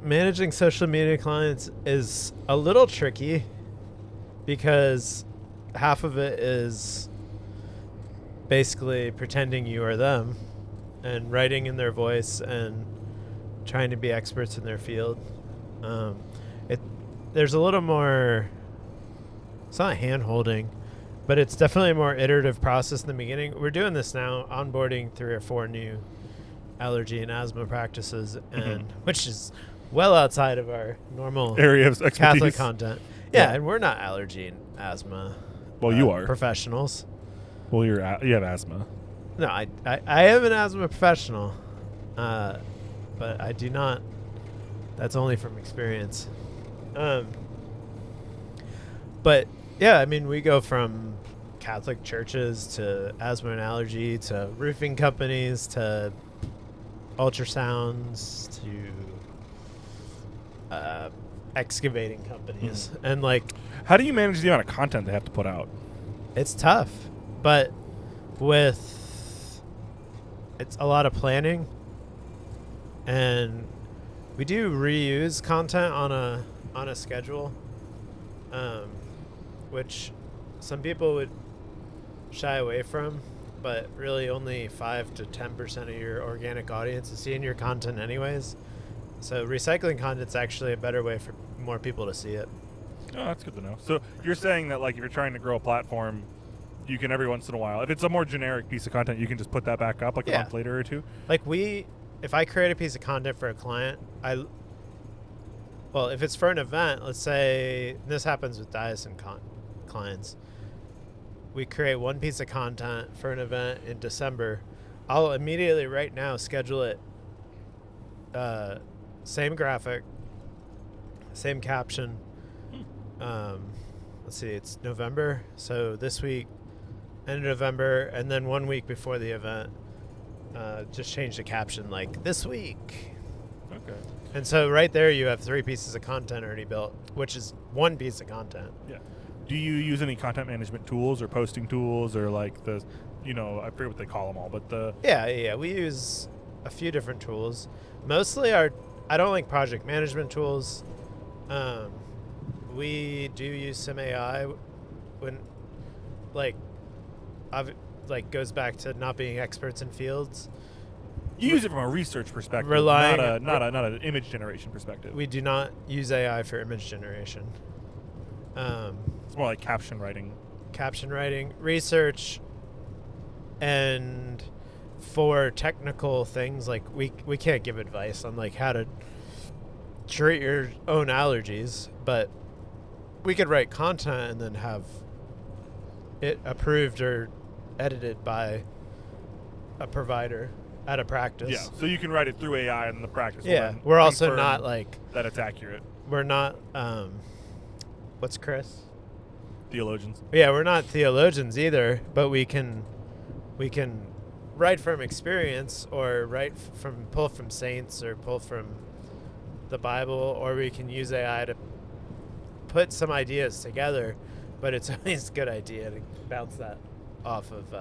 managing social media clients is a little tricky because half of it is basically pretending you are them and writing in their voice and trying to be experts in their field. There's a little more, it's not hand-holding, but it's definitely a more iterative process in the beginning. We're doing this now, onboarding 3 or 4 new allergy and asthma practices, and which is well outside of our normal area of expertise. Catholic content. Yeah, and we're not allergy and asthma you are professionals. Well, you have asthma. No, I am an asthma professional, but I do not. That's only from experience. But yeah, I mean, we go from Catholic churches to asthma and allergy to roofing companies to ultrasounds to excavating companies, and like, how do you manage the amount of content they have to put out? It's tough, but it's a lot of planning, and we do reuse content on a schedule, which some people would shy away from, but really only 5 to 10% of your organic audience is seeing your content anyways. So recycling content's actually a better way for more people to see it. Oh, that's good to know. So you're saying that, like, if you're trying to grow a platform, you can every once in a while, if it's a more generic piece of content, you can just put that back up like a month later or two? Like if I create a piece of content for a client, if it's for an event, let's say, this happens with Diason clients, we create one piece of content for an event in December. I'll immediately right now schedule it, same graphic, same caption. Let's see, it's November, so this week, end of November, and then 1 week before the event, just change the caption like this week. Okay. And so right there you have 3 pieces of content already built, which is one piece of content. Yeah. Do you use any content management tools or posting tools or like I forget what they call them all, but Yeah, we use a few different tools. Mostly I don't like project management tools. We do use some AI when, goes back to not being experts in fields. You use it from a research perspective, not an image generation perspective. We do not use AI for image generation. It's more like caption writing. Caption writing, research, and for technical things, like we can't give advice on like how to treat your own allergies, but we could write content and then have it approved or edited by a provider at a practice. Yeah, so you can write it through AI and the practice. Yeah, we're also not like that it's accurate. We're not what's Chris? Theologians. Yeah, we're not theologians either, but we can write from experience, or pull from saints, or pull from the Bible, or we can use AI to put some ideas together, but it's always a good idea to bounce that off of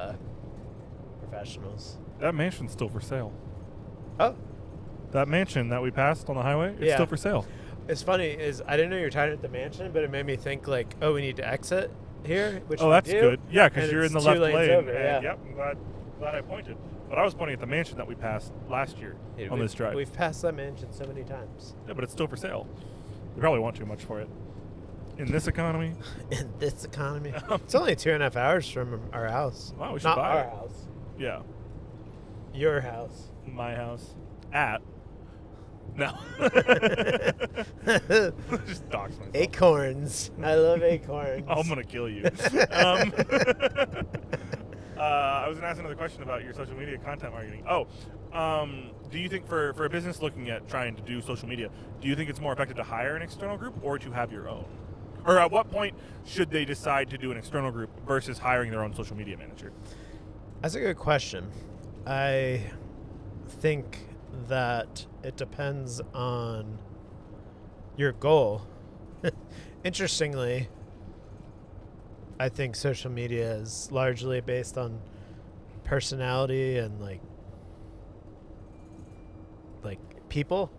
professionals. That mansion's still for sale. Oh. That mansion that we passed on the highway, it's still for sale. It's funny, is I didn't know you were talking at the mansion, but it made me think like, we need to exit here, which that's good. Yeah, because you're in the left lane. Over, yeah. Yep, I'm glad I pointed. But I was pointing at the mansion that we passed last year on this drive. We've passed that mansion so many times. Yeah, but it's still for sale. They probably want too much for it. In this economy? In this economy? It's only 2.5 hours from our house. Wow, we should Not buy our it. house. Yeah. Your house. My house. At. No. Just dox myself. Acorns. I love acorns. I'm going to kill you. I was going to ask another question about your social media content marketing. Do you think for a business looking at trying to do social media, do you think it's more effective to hire an external group or to have your own? Or at what point should they decide to do an external group versus hiring their own social media manager? That's a good question. I think that it depends on your goal. Interestingly, I think social media is largely based on personality and like people.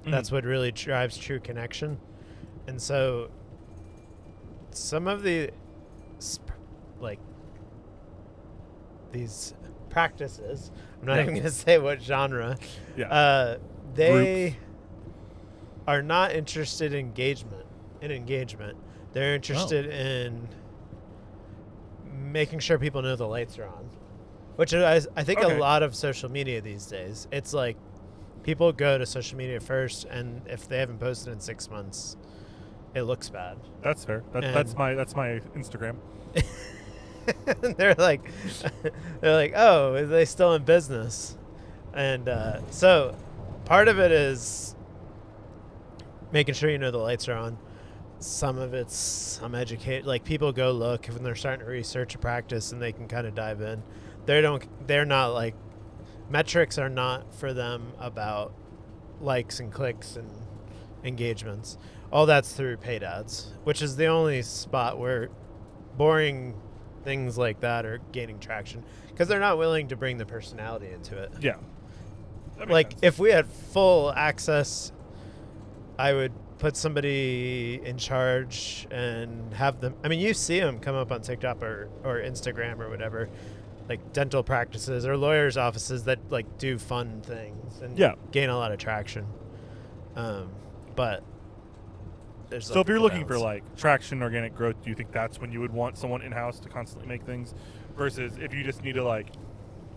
That's what really drives true connection. And so some of the these practices, I'm not even going to say what genre, they are not interested in engagement. They're interested in making sure people know the lights are on, which I think a lot of social media these days, it's like people go to social media first, and if they haven't posted in 6 months, it looks bad. That's fair. That's my Instagram. they're like, oh, are they still in business? And so part of it is making sure you know the lights are on. Some of it's some educate, like people go look when they're starting to research a practice and they can kind of dive in. They're not like, metrics are not for them about likes and clicks and engagements. All that's through paid ads, which is the only spot where boring things like that are gaining traction because they're not willing to bring the personality into it. Yeah. Like if we had full access, I would put somebody in charge and have them. I mean, you see them come up on TikTok or Instagram or whatever, like dental practices or lawyers' offices that like do fun things and gain a lot of traction. But there's so if you're looking for like traction, organic growth, do you think that's when you would want someone in-house to constantly make things versus if you just need to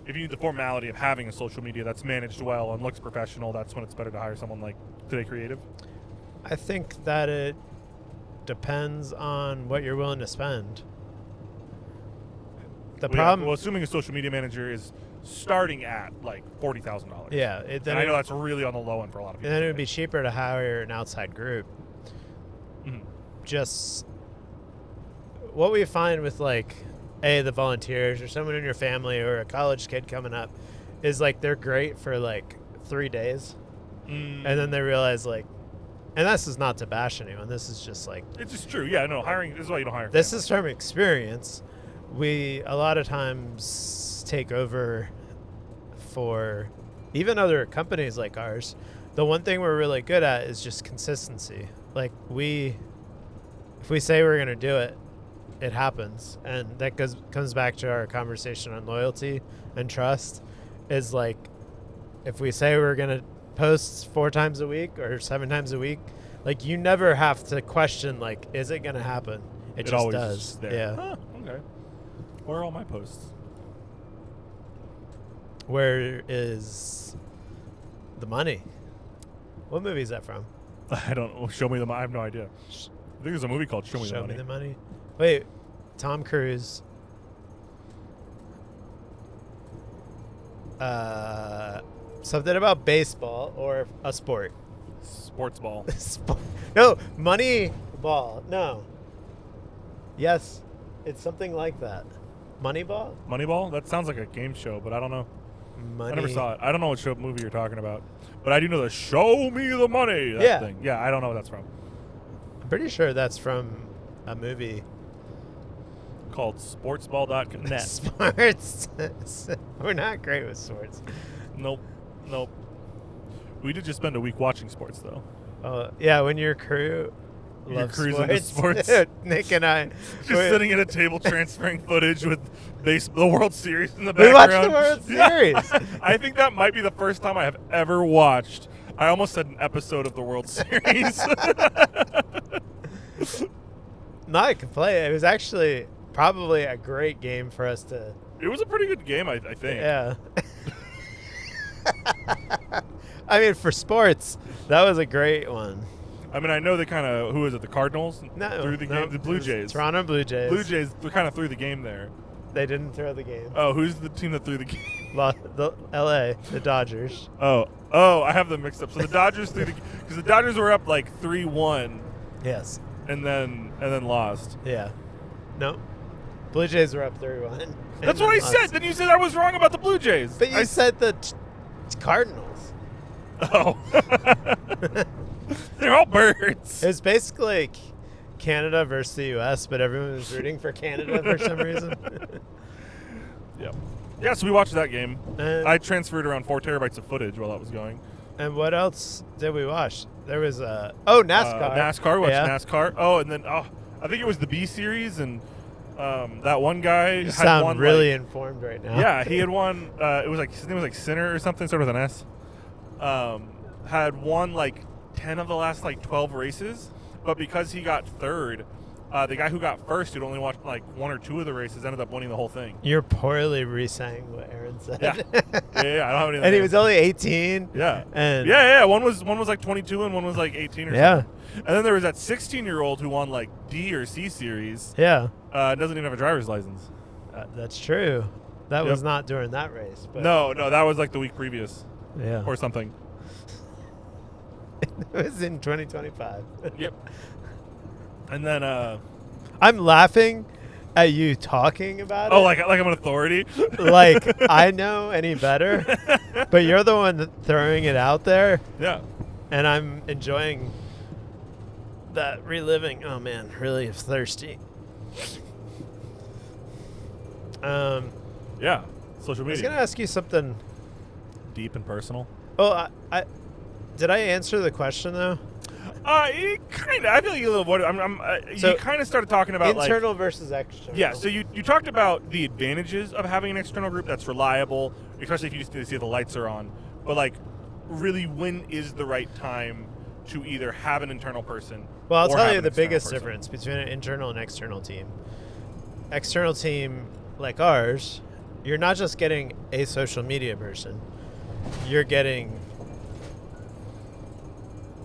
if you need the formality of having a social media that's managed well and looks professional, that's when it's better to hire someone like Today Creative? I think that it depends on what you're willing to spend. Well, assuming a social media manager is starting at like $40,000. Yeah. And I know that's really on the low end for a lot of people. And then it would be cheaper to hire an outside group. Mm-hmm. Just what we find with like, the volunteers or someone in your family or a college kid coming up is like they're great for like 3 days. And then they realize like, and this is not to bash anyone. This is just like... It's just true. Yeah, no, hiring... This is why you don't hire. This is from experience. We, a lot of times, take over for even other companies like ours. The one thing we're really good at is just consistency. Like, if we say we're going to do it, it happens. And that comes back to our conversation on loyalty and trust. Is like, if we say we're going to post 4 times a week or 7 times a week, like you never have to question like, is it going to happen? It just does. There. Yeah. Huh, okay. Where are all my posts? Where is the money? What movie is that from? I don't know. Show Me the Money. I have no idea. I think there's a movie called Show Me the Money. Wait, Tom Cruise. Something about baseball or a sport. Sports ball. No, money ball. No. Yes, it's something like that. Moneyball? Moneyball? That sounds like a game show, but I don't know. Money. I never saw it. I don't know what movie you're talking about. But I do know the Show Me the Money thing. Yeah, I don't know what that's from. I'm pretty sure that's from a movie called sportsball.net. Sports. We're not great with sports. Nope. We did just spend a week watching sports, though. Yeah, when your crew loves sports. Nick and I. Just sitting at a table transferring footage with the World Series in the background. We watched the World Series. I think that might be the first time I have ever watched. I almost said an episode of the World Series. No, I could play it. It was actually probably a great game for us to... It was a pretty good game, I think. Yeah. I mean, for sports, that was a great one. I mean, I know they kind of... Who is it? The Cardinals? No. Threw the game? The Blue Jays. Toronto Blue Jays. Blue Jays kind of threw the game there. They didn't throw the game. Oh, who's the team that threw the game? The L.A., the Dodgers. Oh, I have them mixed up. So the Dodgers threw the... Because the Dodgers were up like 3-1. Yes. And then lost. Yeah. No. Blue Jays were up 3-1. That's what I said. Then you said I was wrong about the Blue Jays. But you said the Cardinals. Oh. They're all birds. It was basically Canada versus the U.S., but everyone was rooting for Canada for some reason. Yeah. Yeah, so we watched that game. I transferred around 4 terabytes of footage while that was going. And what else did we watch? There was NASCAR. NASCAR. Watched Yeah. NASCAR. Oh, and then I think it was the B series, and that one guy You had sound won, really informed right now. Yeah, he had won. It was like his name was like Sinner or something, started with an S. Had won like 10 of the last like 12 races, but because he got third, the guy who got first, who'd only watched like 1 or 2 of the races, ended up winning the whole thing. You're poorly re-saying what Aaron said. Yeah, yeah, I don't have anything. And he was only 18. Yeah, And yeah. One was like 22, and one was like 18 or yeah, something. And then there was that 16-year-old who won like D or C series. yeah, Doesn't even have a driver's license. that's true. That Yep. was not during that race. But No, that was like the week previous yeah, or something. it was in 2025. Yep. And then I'm laughing at you talking about it. like I'm an authority. Like I know any better, but you're the one throwing it out there, Yeah. and I'm enjoying that reliving. Oh man, really thirsty. Yeah. Social I was media. gonna ask you something. Deep and personal. Oh, I did I answer the question though? Kind of. I feel like you a little avoided. So, you kind of started talking about internal versus external. Yeah. So you talked about the advantages of having an external group that's reliable, especially if you just need to see if the lights are on. But like, really, when is the right time to either have an internal person? Well, I'll or tell have you an the external biggest person? difference between an internal and external team. External team like ours, you're not just getting a social media person. You're getting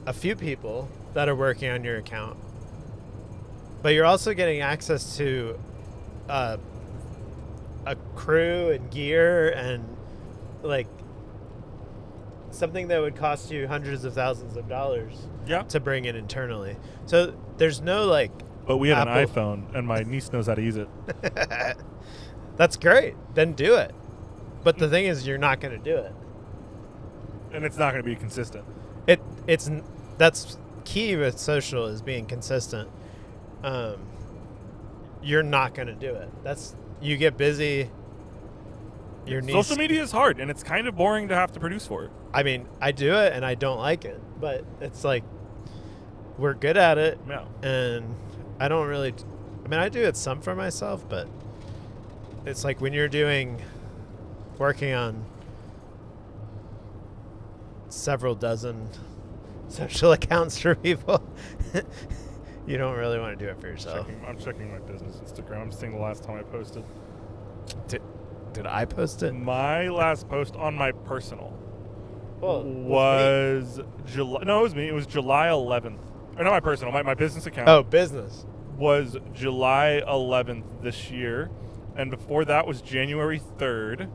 a few people that are working on your account, but you're also getting access to a crew and gear and like something that would cost you hundreds of thousands of dollars Yeah. to bring in internally. So there's no like, But we have an Apple. iPhone, and my niece knows how to use it. that's great. Then do it. But the thing is, you're not going to do it. And it's not going to be consistent. That's key with social is being consistent. You're not going to do it. You get busy. Your niece, Social media is hard, and it's kind of boring to have to produce for it. I mean, I do it and I don't like it, but it's like we're good at it. Yeah. And I don't really. I mean, I do it some for myself, but it's like when you're working on several dozen social accounts for people, you don't really want to do it for yourself. I'm checking my business Instagram. I'm seeing the last time I posted. Did I post it? My last post on my personal Well, was July. No, it was me. It was July 11th. Or not my personal. My business account. Oh, business. Was July 11th this year, and before that was January 3rd,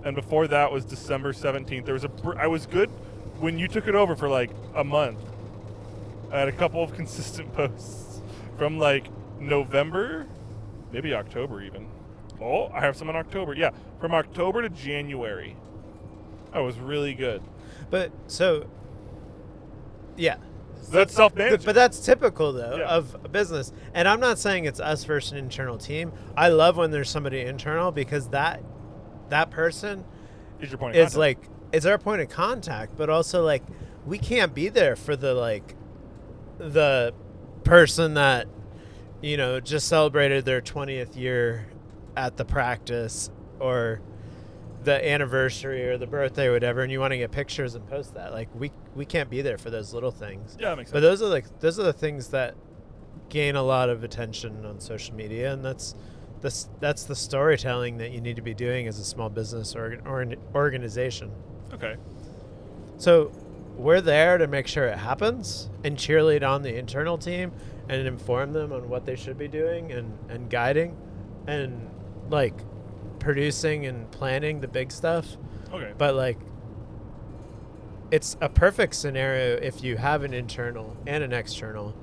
and before that was December 17th. I was good when you took it over for like a month. I had a couple of consistent posts from like November, maybe October even. Oh, I have some in October. Yeah, from October to January. That was really good. But so, yeah. That's self-managed. But that's typical, though, Yeah. of a business. And I'm not saying it's us versus an internal team. I love when there's somebody internal because that person Is your point of is contact. like, it's our point of contact, but also like we can't be there for the person that, just celebrated their 20th year at the practice or the anniversary or the birthday or whatever, and you want to get pictures and post that. Like we can't be there for those little things. Yeah, that makes But sense. those are the things that gain a lot of attention on social media, and that's the storytelling that you need to be doing as a small business or an organization. Okay. So we're there to make sure it happens and cheerlead on the internal team and inform them on what they should be doing and guiding and like producing and planning the big stuff. Okay. But like it's a perfect scenario if you have an internal and an external.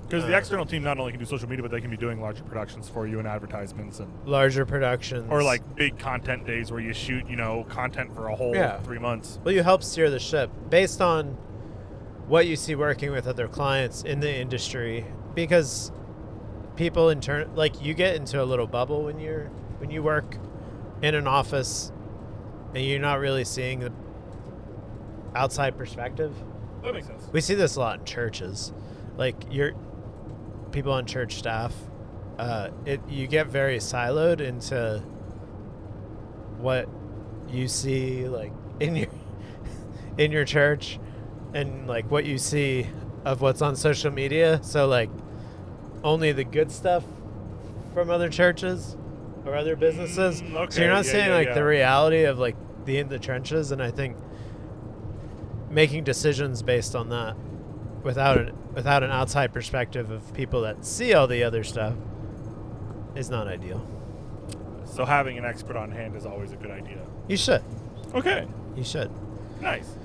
Because the external team not only can do social media, but they can be doing larger productions for you and advertisements and Larger productions. or like big content days where you shoot, content for a whole 3 months. Well, you help steer the ship based on what you see working with other clients in the industry, because people you get into a little bubble when you work in an office and you're not really seeing outside perspective. That makes sense. We see this a lot in churches, like your people on church staff. You get very siloed into what you see, like in your church, and like what you see of what's on social media. So like only the good stuff from other churches or other businesses. Okay, So you're not seeing the reality of like in the trenches, and I think making decisions based on that without an outside perspective of people that see all the other stuff is not ideal. So having an expert on hand is always a good idea. You should. Okay. You should. Nice.